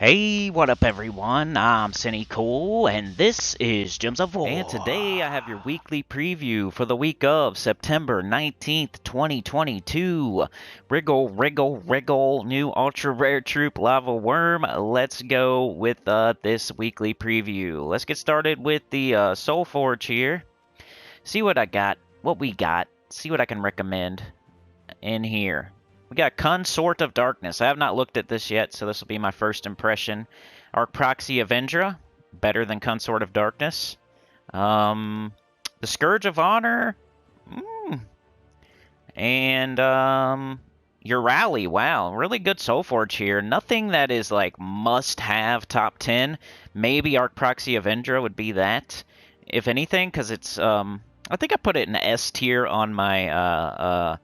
Hey, what up everyone? I'm Sinnycool, and this is Gems of War. And today I have your weekly preview for the week of September 19th, 2022. Wriggle, wriggle, wriggle, new ultra rare troop lava worm. Let's go with this weekly preview. Let's get started with the Soulforge here. See what I got, what we got, see what I can recommend in here. We got Consort of Darkness. I have not looked at this yet, so this will be my first impression. Arc Proxy Avendra, better than Consort of Darkness. The Scourge of Honor, and your Rally. Wow, really good Soulforge here. Nothing that is like must-have top 10. Maybe Arc Proxy Avendra would be that, if anything, because it's I think I put it in S tier on my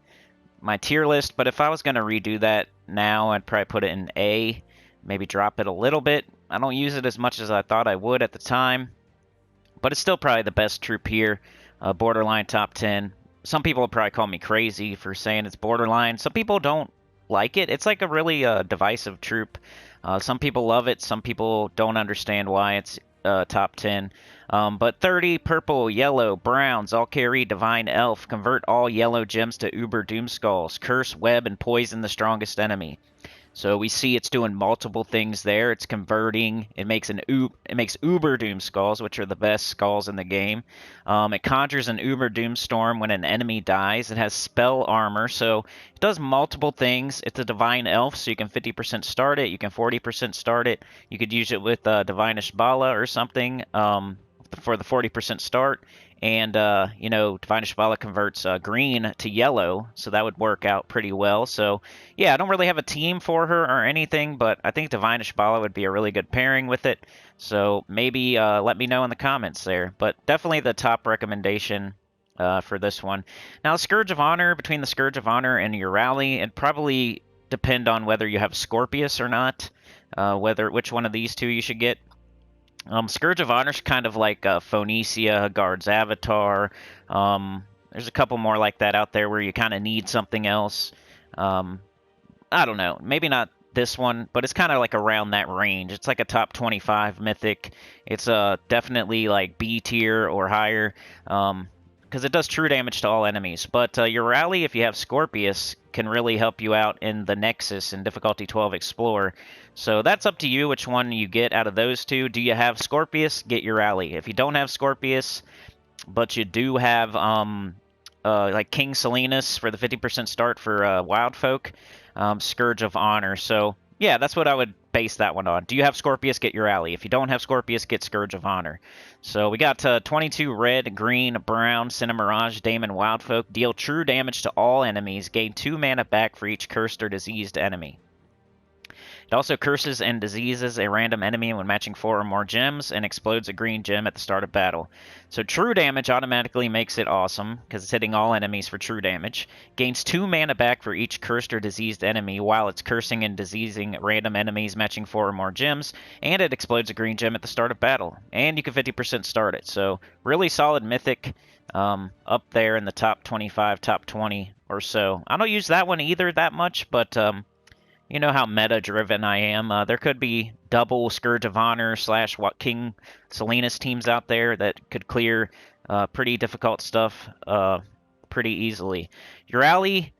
my tier list, but if I was going to redo that now, I'd probably put it in A, maybe drop it a little bit. I don't use it as much as I thought I would at the time, but it's still probably the best troop here, borderline top 10. Some people will probably call me crazy for saying it's borderline. Some people don't like it. It's like a really divisive troop. Some people love it. Some people don't understand why it's top 10. But 30 purple, yellow, browns, all carry divine elf, convert all yellow gems to uber doom skulls, curse, web, and poison the strongest enemy. So we see it's doing multiple things there. It's converting. It makes uber doom skulls, which are the best skulls in the game. It conjures an uber doom storm when an enemy dies. It has spell armor, so it does multiple things. It's a divine elf, so you can 50% start it. You can 40% start it. You could use it with Divinish Bala or something. For the 40% start, and Divinish Bala converts green to yellow, so that would work out pretty well. So yeah, I don't really have a team for her or anything, but I think Divinish Bala would be a really good pairing with it. So maybe let me know in the comments there, but definitely the top recommendation for this one. Now, Scourge of Honor, between the Scourge of Honor and your Rally, it'd probably depend on whether you have Scorpius or not, which one of these two you should get. Scourge of Honor's kind of like Phoenicia, Guard's Avatar. There's a couple more like that out there where you kind of need something else. I don't know. Maybe not this one, but it's kind of like around that range. It's like a top 25 mythic. It's definitely like B tier or higher. Because it does true damage to all enemies. But your Rally, if you have Scorpius, can really help you out in the Nexus in difficulty 12 Explorer. So that's up to you which one you get out of those two. Do you have Scorpius? Get your Rally. If you don't have Scorpius, but you do have like King Salinas for the 50% start for Wild Folk, Scourge of Honor. So yeah, that's what I would base that one on. Do you have Scorpius? Get your Rally. If you don't have Scorpius, get Scourge of Honor. So we got 22 red, green, brown, Cinemirage, Daemon, Wildfolk. Deal true damage to all enemies. Gain 2 mana back for each cursed or diseased enemy. It also curses and diseases a random enemy when matching 4 or more gems, and explodes a green gem at the start of battle. So true damage automatically makes it awesome, because it's hitting all enemies for true damage. Gains 2 mana back for each cursed or diseased enemy, while it's cursing and diseasing random enemies matching 4 or more gems, and it explodes a green gem at the start of battle. And you can 50% start it, so really solid mythic, up there in the top 25, top 20 or so. I don't use that one either that much, but you know how meta-driven I am. There could be double Scourge of Honor / King Salinas teams out there that could clear pretty difficult stuff pretty easily. Your Rally,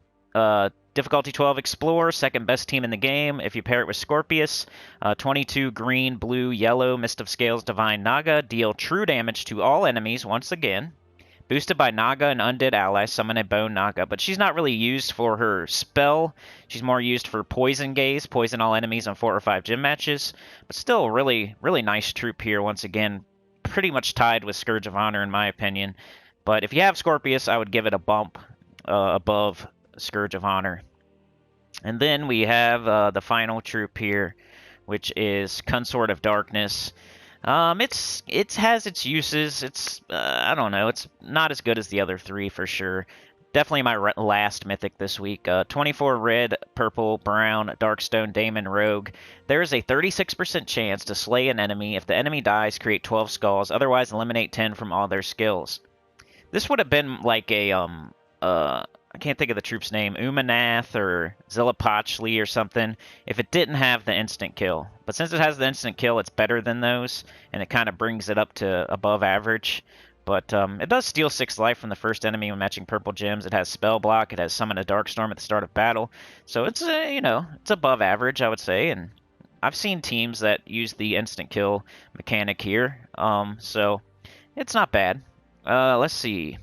difficulty 12 Explorer, second best team in the game. If you pair it with Scorpius, 22 green, blue, yellow, Mist of Scales, Divine Naga. Deal true damage to all enemies once again. Boosted by Naga and Undead allies, summon a Bone Naga. But she's not really used for her spell. She's more used for Poison Gaze, poison all enemies on 4 or 5 gym matches. But still, really, really nice troop here once again. Pretty much tied with Scourge of Honor in my opinion. But if you have Scorpius, I would give it a bump above Scourge of Honor. And then we have the final troop here, which is Consort of Darkness. It has its uses. It's I don't know. It's not as good as the other 3 for sure. Definitely my last mythic this week. 24 red, purple, brown, Darkstone, Daemon, Rogue. There is a 36% chance to slay an enemy. If the enemy dies, create 12 skulls. Otherwise, eliminate 10 from all their skills. This would have been like a I can't think of the troop's name, Umanath or Zillipochli or something, if it didn't have the instant kill. But since it has the instant kill, it's better than those, and it kind of brings it up to above average. But it does steal 6 life from the first enemy when matching purple gems. It has spell block. It has summon a Darkstorm at the start of battle. So it's, it's above average, I would say. And I've seen teams that use the instant kill mechanic here. So it's not bad. Let's see.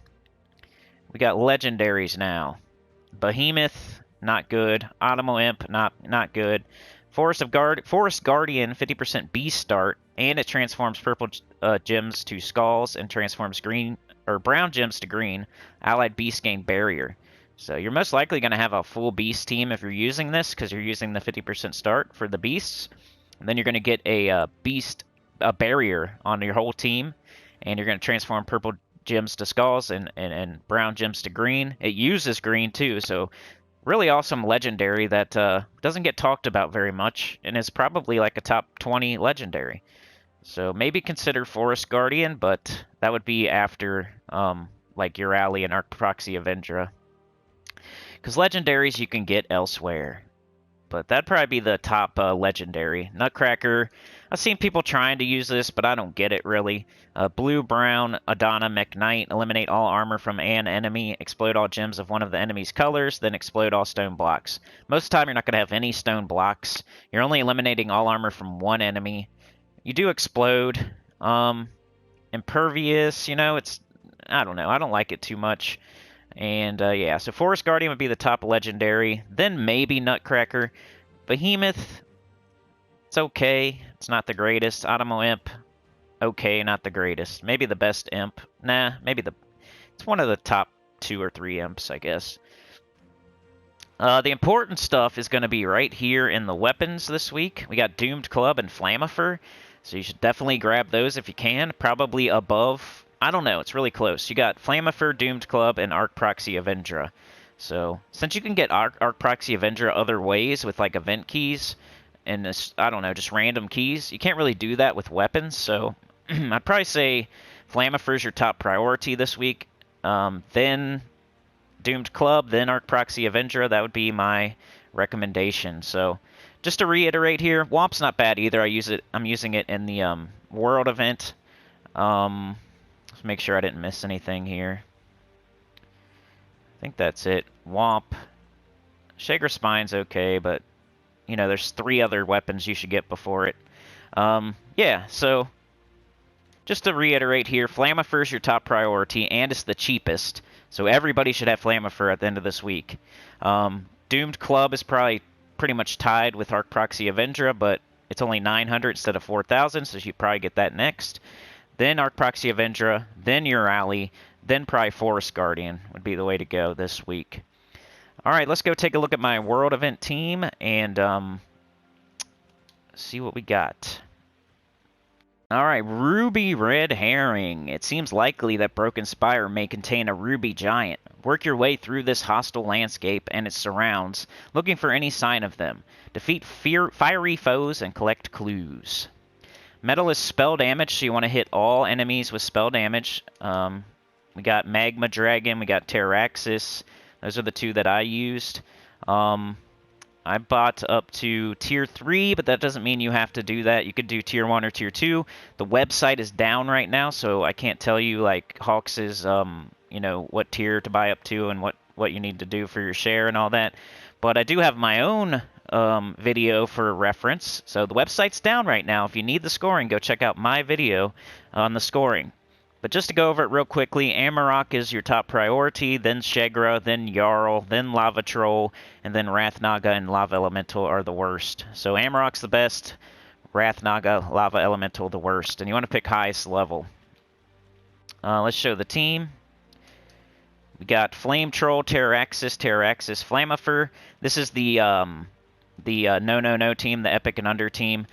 We got legendaries now. Behemoth, not good. Automo Imp, not good. Forest Guardian, 50% beast start, and it transforms purple gems to skulls and transforms brown gems to green. Allied beasts gain barrier. So you're most likely going to have a full beast team if you're using this, because you're using the 50% start for the beasts. And then you're going to get a barrier on your whole team, and you're going to transform purple gems to skulls and brown gems to green. It uses green too, so really awesome legendary that doesn't get talked about very much, and is probably like a top 20 legendary. So maybe consider Forest Guardian, but that would be after like Urali and Arc Proxy Avendra. Because legendaries you can get elsewhere. But that'd probably be the top legendary. Nutcracker, I've seen people trying to use this, but I don't get it really. Blue-brown Adana McKnight, eliminate all armor from an enemy, explode all gems of one of the enemy's colors, then explode all stone blocks. Most of the time you're not going to have any stone blocks. You're only eliminating all armor from one enemy. You do explode. Impervious, it's... I don't know. I don't like it too much. And, yeah, so Forest Guardian would be the top legendary. Then maybe Nutcracker. Behemoth, it's okay. It's not the greatest. Automo Imp, okay, not the greatest. Maybe the best Imp. Nah, maybe it's one of the top 2 or 3 Imps, I guess. The important stuff is going to be right here in the weapons this week. We got Doomed Club and Flamifer, so you should definitely grab those if you can. Probably above... I don't know. It's really close. You got Flamifer, Doomed Club, and Arc Proxy Avendra. So, since you can get Arc Proxy Avendra other ways with, like, event keys and, this, I don't know, just random keys, you can't really do that with weapons. So, I'd probably say Flamifer's your top priority this week. Then Doomed Club, then Arc Proxy Avendra. That would be my recommendation. So, just to reiterate here, Womp's not bad either. I'm using it in the World event. Let's make sure I didn't miss anything here. I think that's it. Womp. Shaker Spine's okay, but, there's 3 other weapons you should get before it. Yeah, so, just to reiterate here, Flamifer's your top priority, and it's the cheapest. So everybody should have Flamifer at the end of this week. Doomed Club is probably pretty much tied with Arc Proxy Avendra, but it's only 900 instead of 4,000, so you should probably get that next. Then Arc Proxy Avendra, then Urali, then probably Forest Guardian would be the way to go this week. Alright, let's go take a look at my World Event team and see what we got. Alright, Ruby Red Herring. It seems likely that Broken Spire may contain a Ruby Giant. Work your way through this hostile landscape and its surrounds, looking for any sign of them. Defeat fiery foes and collect clues. Metal is spell damage, so you want to hit all enemies with spell damage. We got Magma Dragon, we got Terraxis. Those are the 2 that I used. I bought up to Tier 3, but that doesn't mean you have to do that. You could do Tier 1 or Tier 2. The website is down right now, so I can't tell you, like, Hawks' what tier to buy up to and what you need to do for your share and all that. But I do have my own video for reference. So the website's down right now. If you need the scoring, go check out my video on the scoring. But just to go over it real quickly, Amarok is your top priority, then Shegra, then Jarl, then Lava Troll, and then Wrathnaga and Lava Elemental are the worst. So Amarok's the best, Wrathnaga, Lava Elemental the worst. And you want to pick highest level. Let's show the team. We got Flame Troll, Terraxis, Flamifer. This is the No team, the Epic and Under team.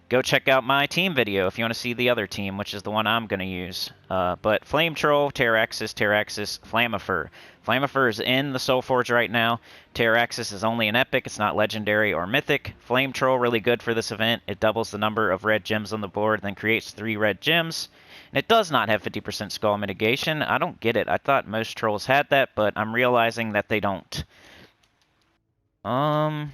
go check out my team video if you want to see the other team, which is the one I'm going to use. But Flame Troll, Terraxis, Flamifer. Flamifer is in the Soulforge right now. Terraxis is only an epic. It's not legendary or mythic. Flame Troll, really good for this event. It doubles the number of red gems on the board, then creates 3 red gems. And it does not have 50% skull mitigation. I don't get it. I thought most trolls had that, but I'm realizing that they don't. Alright,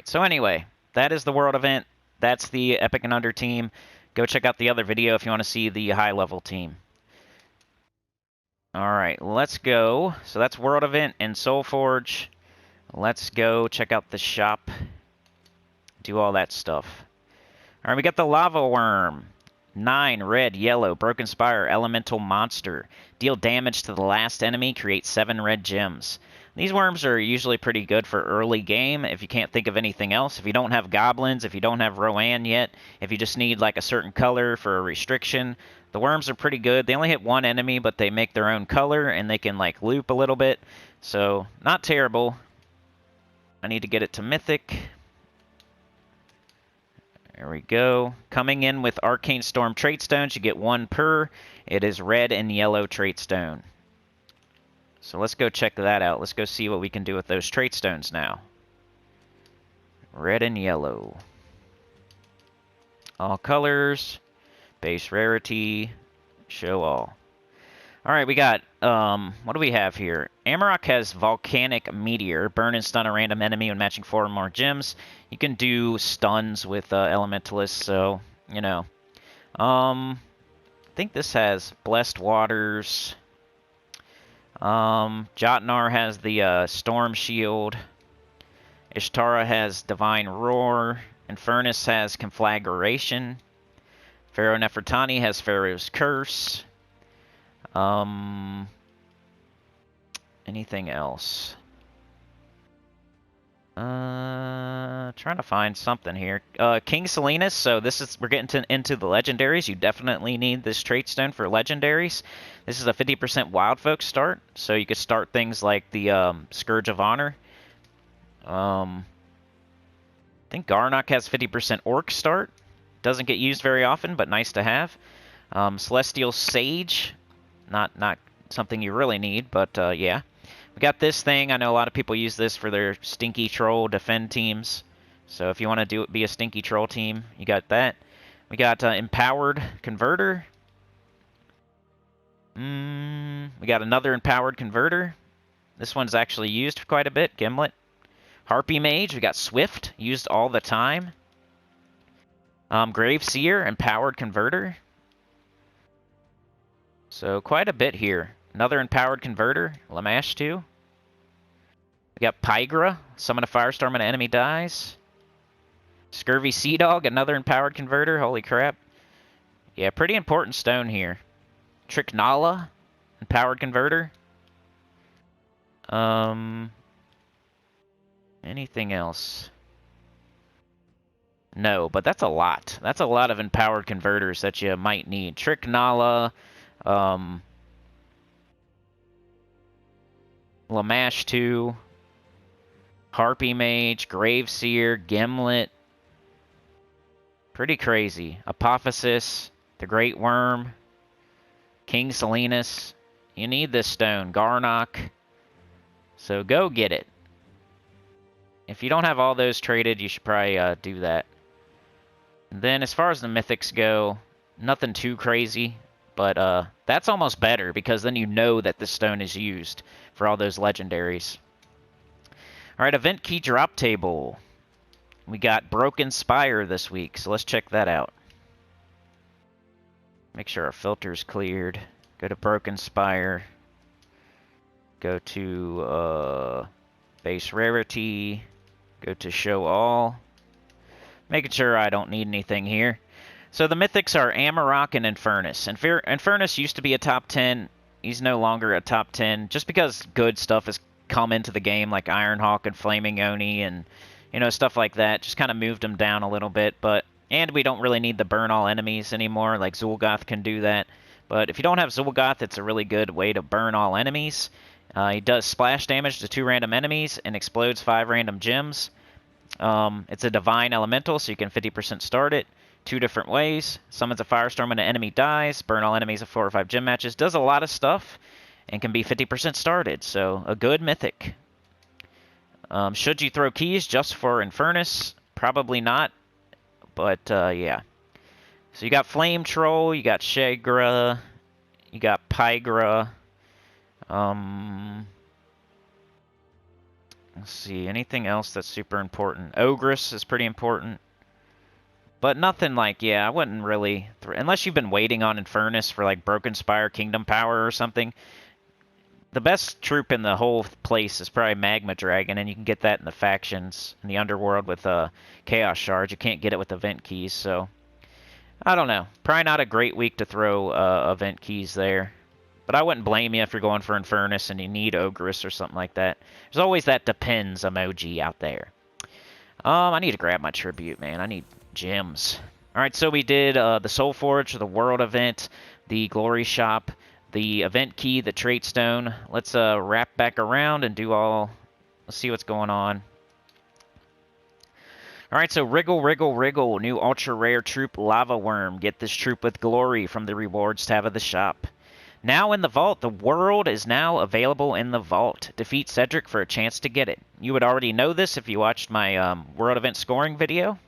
so anyway, that is the world event. That's the Epic and Under team. Go check out the other video if you want to see the high-level team. Alright, let's go. So that's world event and Soulforge. Let's go check out the shop. Do all that stuff. Alright, we got the Lava Worm. 9, red, yellow, broken spire, elemental monster. Deal damage to the last enemy, create 7 red gems. These worms are usually pretty good for early game if you can't think of anything else. If you don't have goblins, if you don't have Rowan yet, if you just need like a certain color for a restriction, the worms are pretty good. They only hit one enemy, but they make their own color and they can like loop a little bit. So, not terrible. I need to get it to Mythic. There we go. Coming in with Arcane Storm Traitstones, you get 1 per. It is red and yellow Traitstone. So let's go check that out. Let's go see what we can do with those Traitstones now. Red and yellow. All colors. Base rarity. Show all. Alright, we got, what do we have here? Amarok has Volcanic Meteor. Burn and stun a random enemy when matching 4 or more gems. You can do stuns with Elementalists, so, you know. I think this has Blessed Waters. Jotnar has the Storm Shield. Ishtara has Divine Roar. Infernus has Conflagration. Pharaoh Nefertani has Pharaoh's Curse. Anything else? Trying to find something here. King Salinas, so we're getting into the legendaries. You definitely need this Traitstone for legendaries. This is a 50% Wild Folk start, so you could start things like the Scourge of Honor. I think Garnock has 50% Orc start. Doesn't get used very often, but nice to have. Celestial Sage, not something you really need, but yeah. We got this thing. I know a lot of people use this for their Stinky Troll defend teams. So if you want to be a Stinky Troll team, you got that. We got Empowered Converter. We got another Empowered Converter. This one's actually used quite a bit. Gimlet. Harpy Mage. We got Swift. Used all the time. Grave Seer. Empowered Converter. So quite a bit here. Another Empowered Converter. Lamash too. We got Pygra. Summon a Firestorm when an enemy dies. Scurvy Sea Dog. Another Empowered Converter. Holy crap. Yeah, pretty important stone here. Tricknala. Empowered Converter. Anything else? No, but that's a lot. That's a lot of Empowered Converters that you might need. Tricknala. Lamash 2, Harpy Mage, Graveseer, Gimlet. Pretty crazy. Apophysis, the Great Worm, King Salinas. You need this stone. Garnock. So go get it. If you don't have all those traded, you should probably do that. And then as far as the mythics go, nothing too crazy. But that's almost better, because then you know that this stone is used for all those legendaries. Alright, event key drop table. We got Broken Spire this week, so let's check that out. Make sure our filter's cleared. Go to Broken Spire. Go to base rarity. Go to show all. Making sure I don't need anything here. So the mythics are Amarok and Infernus. Infernus used to be a top 10. He's no longer a top 10, just because good stuff has come into the game, like Ironhawk and Flaming Oni and, you know, stuff like that. Just kind of moved him down a little bit. And we don't really need the burn all enemies anymore, like Zul'Goth can do that. But if you don't have Zul'Goth, it's a really good way to burn all enemies. He does splash damage to 2 random enemies and explodes 5 random gems. It's a divine elemental, so you can 50% start it 2 different ways. Summons a firestorm when an enemy dies. Burn all enemies at 4 or 5 gym matches. Does a lot of stuff and can be 50% started, so a good mythic. Should you throw keys just for Infernus? Probably not, but yeah. So you got Flame Troll, you got Shagra, you got Pygra. Let's see, anything else that's super important? Ogress is pretty important. But nothing like, yeah, I wouldn't really... unless you've been waiting on Infernus for, like, Broken Spire, Kingdom Power, or something. The best troop in the whole place is probably Magma Dragon, and you can get that in the factions, in the Underworld with Chaos Shards. You can't get it with Event Keys, so... I don't know. Probably not a great week to throw Event Keys there. But I wouldn't blame you if you're going for Infernus and you need Ogress or something like that. There's always that depends emoji out there. I need to grab my tribute, man. I need gems. Alright, so we did the Soulforge, the World Event, the Glory Shop, the Event Key, the Traitstone. Let's wrap back around and do all... let's see what's going on. Alright, so Wriggle, Wriggle, Wriggle. New ultra rare troop Lava Worm. Get this troop with glory from the rewards tab of the shop. Now in the vault, the world is now available in the vault. Defeat Cedric for a chance to get it. You would already know this if you watched my World Event scoring video.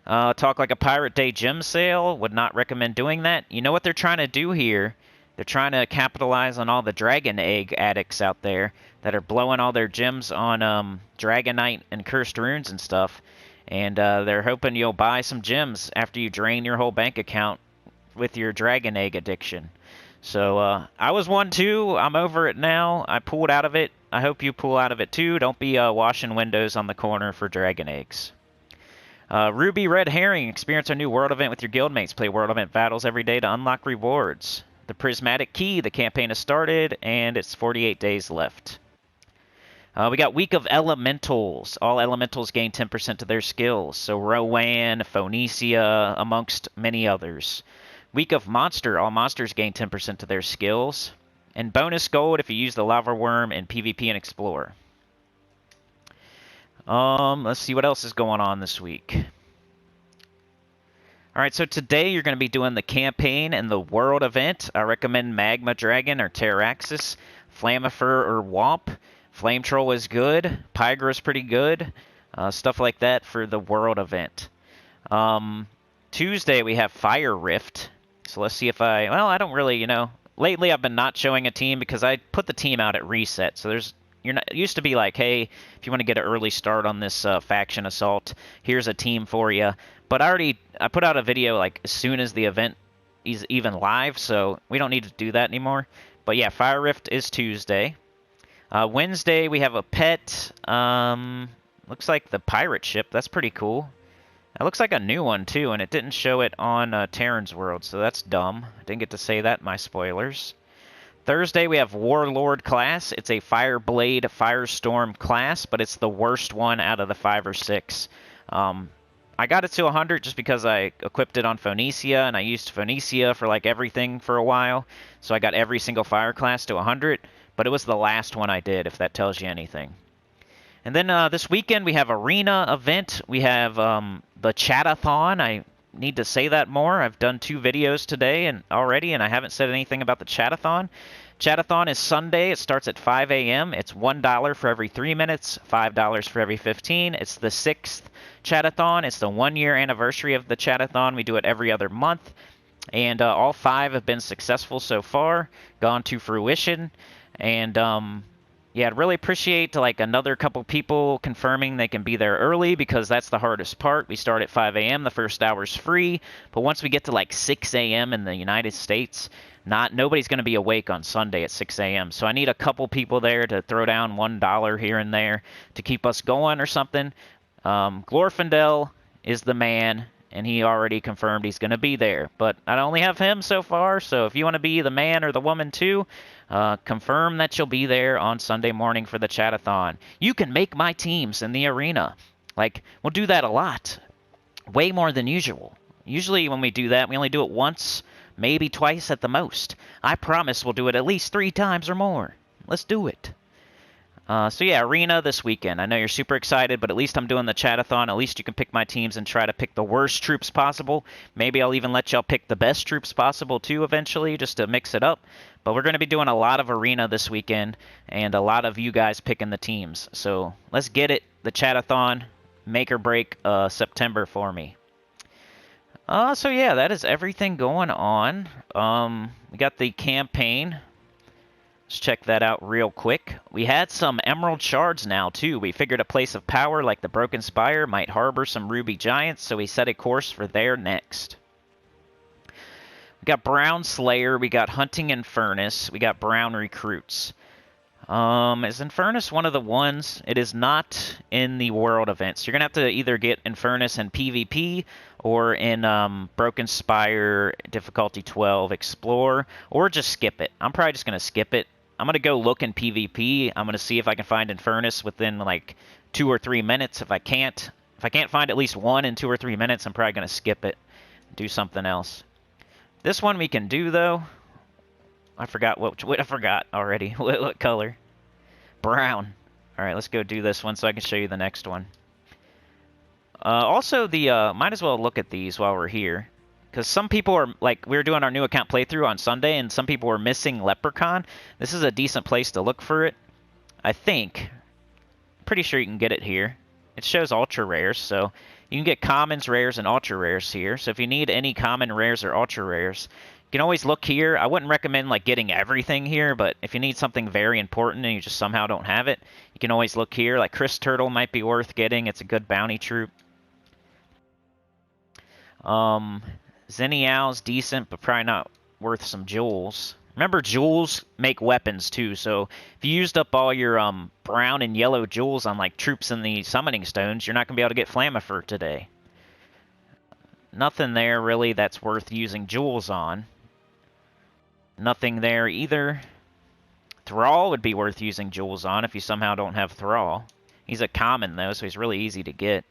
Talk Like a Pirate Day gem sale. Would not recommend doing that. You know what they're trying to do here? They're trying to capitalize on all the Dragon Egg addicts out there that are blowing all their gems on Dragonite and Cursed Runes and stuff. And they're hoping you'll buy some gems after you drain your whole bank account with your Dragon Egg addiction. So, I was one too. I'm over it now. I pulled out of it. I hope you pull out of it too. Don't be washing windows on the corner for Dragon Eggs. Ruby Red Herring. Experience our new World Event with your guildmates. Play World Event battles every day to unlock rewards. The Prismatic Key. The campaign has started, and it's 48 days left. We got Week of Elementals. All Elementals gain 10% to their skills. So Rowan, Phoenicia, amongst many others. Week of Monster. All monsters gain 10% to their skills. And bonus gold if you use the Lava Worm in PvP and Explore. Let's see what else is going on this week. Alright, so today you're going to be doing the campaign and the world event. I recommend Magma Dragon or Terraxis, Flamifer or Womp. Flame Troll is good. Pygra is pretty good. Stuff like that for the world event. Tuesday we have Fire Rift. So let's see if well, I don't really, you know, lately I've been not showing a team because I put the team out at reset. So it used to be like, hey, if you want to get an early start on this faction assault, here's a team for you. But I put out a video like as soon as the event is even live, so we don't need to do that anymore. But yeah, Fire Rift is Tuesday. Wednesday we have a pet. Looks like the pirate ship. That's pretty cool. It looks like a new one, too, and it didn't show it on Terran's World, so that's dumb. I didn't get to say that in my spoilers. Thursday, we have Warlord class. It's a Fireblade Firestorm class, but it's the worst one out of the 5 or 6. I got it to 100 just because I equipped it on Phoenicia, and I used Phoenicia for, like, everything for a while. So I got every single fire class to 100, but it was the last one I did, if that tells you anything. And then this weekend we have Arena event. We have the Chatathon. I need to say that more. I've done 2 videos today already, and I haven't said anything about the Chatathon. Chatathon is Sunday. It starts at 5 a.m. It's $1 for every 3 minutes, $5 for every 15. It's the 6th Chatathon. It's the 1-year anniversary of the Chatathon. We do it every other month. And all 5 have been successful so far, gone to fruition. And yeah, I'd really appreciate like another couple people confirming they can be there early because that's the hardest part. We start at 5 a.m. The first hour's free, but once we get to like 6 a.m. in the United States, nobody's going to be awake on Sunday at 6 a.m. So I need a couple people there to throw down $1 here and there to keep us going or something. Glorfindel is the man, and he already confirmed he's going to be there. But I only have him so far, so if you want to be the man or the woman too, confirm that you'll be there on Sunday morning for the Chatathon. You can make my teams in the arena. Like, we'll do that a lot. Way more than usual. Usually when we do that, we only do it once, maybe twice at the most. I promise we'll do it at least 3 times or more. Let's do it. So yeah, Arena this weekend. I know you're super excited, but at least I'm doing the chatathon. At least you can pick my teams and try to pick the worst troops possible. Maybe I'll even let y'all pick the best troops possible too eventually, just to mix it up. But we're going to be doing a lot of Arena this weekend, and a lot of you guys picking the teams. So let's get it. The chatathon, make or break September for me. So yeah, that is everything going on. We got the campaign. Let's check that out real quick. We had some emerald shards now, too. We figured a place of power like the Broken Spire might harbor some ruby giants, so we set a course for there next. We got Brown Slayer, we got Hunting Infernus, we got Brown Recruits. Is Infernus one of the ones? It is not in the world events. You're going to have to either get Infernus in PvP or in Broken Spire, difficulty 12, Explore, or just skip it. I'm probably just going to skip it. I'm going to go look in PvP. I'm going to see if I can find Infernus within like 2 or 3 minutes. If I can't find at least one in 2 or 3 minutes, I'm probably going to skip it and do something else. This one we can do, though. I forgot what I forgot already. What color? Brown. All right, let's go do this one so I can show you the next one. Also, might as well look at these while we're here, because some people are like, we were doing our new account playthrough on Sunday, and some people were missing Leprechaun. This is a decent place to look for it, I think. Pretty sure you can get it here. It shows ultra rares, so you can get commons, rares, and ultra rares here. So if you need any common rares or ultra rares, you can always look here. I wouldn't recommend like getting everything here, but if you need something very important and you just somehow don't have it, you can always look here. Like Chris Turtle might be worth getting. It's a good bounty troop. Zennial's decent, but probably not worth some jewels. Remember, jewels make weapons too, so if you used up all your brown and yellow jewels on like troops in the summoning stones, you're not going to be able to get Flammifer today. Nothing there really that's worth using jewels on. Nothing there either. Thrall would be worth using jewels on if you somehow don't have Thrall. He's a common though, so he's really easy to get.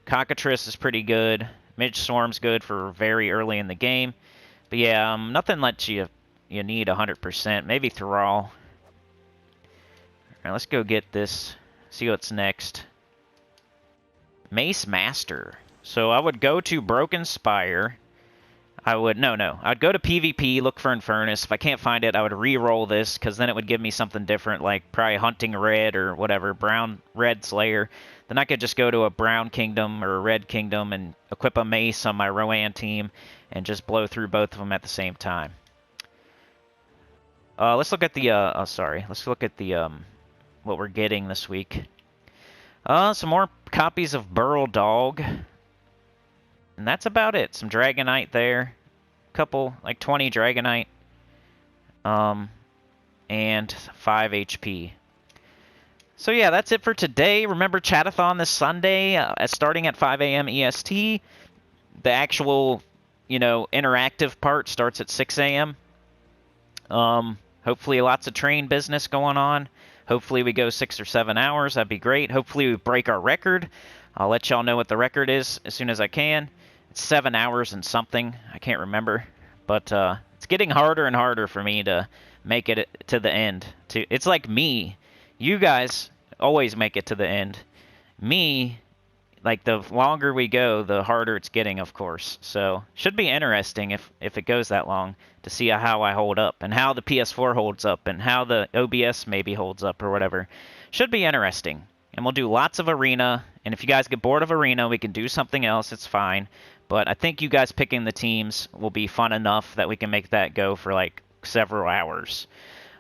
Cockatrice is pretty good. Midge Swarm's good for very early in the game. But yeah, nothing lets you need 100%. Maybe Thrall. Alright, let's go get this. See what's next. Mace Master. So I would go to Broken Spire. I'd go to PvP, look for Infernus. If I can't find it, I would re-roll this, because then it would give me something different, like probably Hunting Red or whatever, Brown Red Slayer. Then I could just go to a Brown Kingdom or a Red Kingdom and equip a Mace on my Rowan team and just blow through both of them at the same time. Let's look at the, let's look at the, what we're getting this week. Some more copies of Burl Dog. And that's about it. Some Dragonite there. Couple, like 20 Dragonite. And 5 HP. So yeah, that's it for today. Remember, Chatathon this Sunday, starting at 5 a.m. EST. The actual, interactive part starts at 6 a.m. Hopefully lots of train business going on. Hopefully we go 6 or 7 hours. That'd be great. Hopefully we break our record. I'll let y'all know what the record is as soon as I can. It's 7 hours and something. I can't remember. But it's getting harder and harder for me to make it to the end. It's like me. You guys always make it to the end. Me, like the longer we go, the harder it's getting, of course. So should be interesting if it goes that long to see how I hold up and how the PS4 holds up and how the OBS maybe holds up or whatever. Should be interesting. And we'll do lots of Arena. And if you guys get bored of Arena, we can do something else. It's fine. But I think you guys picking the teams will be fun enough that we can make that go for like several hours.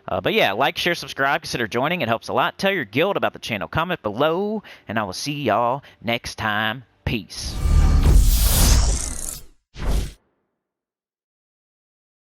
But yeah, like, share, subscribe, consider joining. It helps a lot. Tell your guild about the channel. Comment below, and I will see y'all next time. Peace.